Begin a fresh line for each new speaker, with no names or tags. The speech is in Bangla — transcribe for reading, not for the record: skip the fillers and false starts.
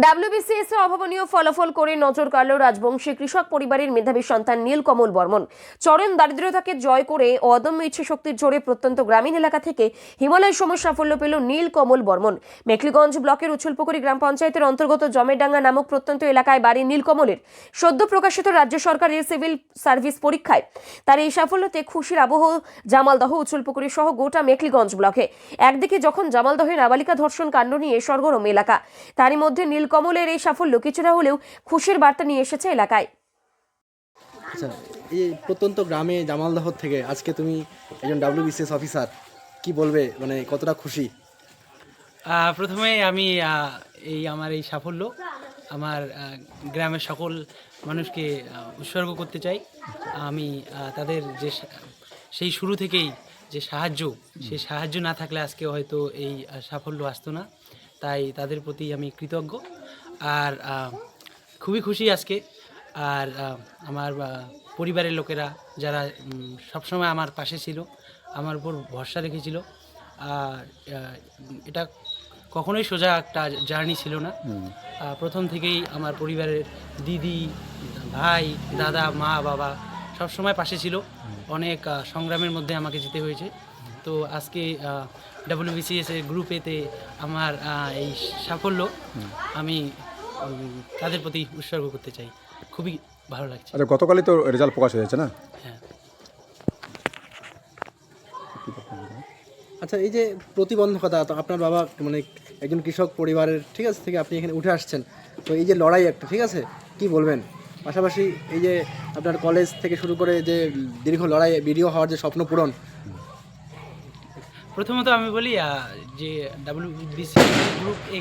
ডাব্লিউবিসিএস এ অভাবনীয় ফলাফল করে নজর কাড়ল রাজবংশী কৃষক পরিবারের মেধাবী সন্তান নীলকমল বর্মন। চরম দারিদ্র্যতাকে জয় করে অদম্য ইচ্ছে শক্তির জোরে প্রত্যন্ত গ্রামীণ এলাকা থেকে হিমালয় সম সাফল্য পেল নীলকমল বর্মন। মেখলিগঞ্জ ব্লকের উছলপুকুরি গ্রাম পঞ্চায়েতের অন্তর্গত জমেরডাঙ্গা নামক প্রত্যন্ত এলাকায় বাড়ি নীলকমলের। সদ্য প্রকাশিত রাজ্য সরকারের সিভিল সার্ভিস পরীক্ষায় তার এই সাফল্যতে খুশির আবহ জামালদহ, উছলপুকুরি সহ গোটা মেখলিগঞ্জ ব্লকে। একদিকে যখন জামালদহে নাবালিকা ধর্ষণ কাণ্ড নিয়ে সরগরম এলাকা, তারই মধ্যে নীলকমলের এই সাফল্য কিছুটা হলেও খুশির বার্তা নিয়ে এসেছে এলাকায়।
আচ্ছা, এই প্রত্যন্ত গ্রামে জামালদহ থেকে আজকে তুমি একজন ডাব্লিউবিসিএস অফিসার, কি বলবে, মানে কতটা খুশি?
প্রথমে আমি আমার এই সাফল্য আমার গ্রামের সকল মানুষকে উৎসর্গ করতে চাই। আমি তাদের যে সেই শুরু থেকেই যে সেই সাহায্য না থাকলে আজকে হয়তো এই সাফল্য আসতো না, তাই তাদের প্রতি আমি কৃতজ্ঞ। আর খুবই খুশি আজকে। আর আমার পরিবারের লোকেরা যারা সবসময় আমার পাশে ছিল, আমার উপর ভরসা রেখেছিল। আর এটা কখনোই সোজা একটা জার্নি ছিল না। প্রথম থেকেই আমার পরিবারের দিদি, ভাই, দাদা, মা, বাবা সবসময় পাশে ছিল। অনেক সংগ্রামের মধ্যে আমাকে যেতে হয়েছে। তো আজকে ডাব্লিউবিসিএস এর গ্রুপ এতে আমার এই সাফল্য আমি তাদের প্রতি উৎসর্গ করতে চাই। খুবই ভালো লাগছে।
আচ্ছা, গতকালই তো রেজাল্ট প্রকাশ হয়েছে না?
হ্যাঁ।
আচ্ছা, এই যে প্রতিবন্ধকতা, তো আপনার বাবা মানে একজন কৃষক পরিবারের, ঠিক আছে, থেকে আপনি এখানে উঠে আসছেন, তো এই যে লড়াই একটা, ঠিক আছে, কি বলবেন? পাশাপাশি এই যে আপনার কলেজ থেকে শুরু করে যে দীর্ঘ লড়াই, বিডিও হওয়ার যে স্বপ্ন পূরণ।
প্রথমত আমি বলি যে ডাব্লিউবিসিএস গ্রুপ এ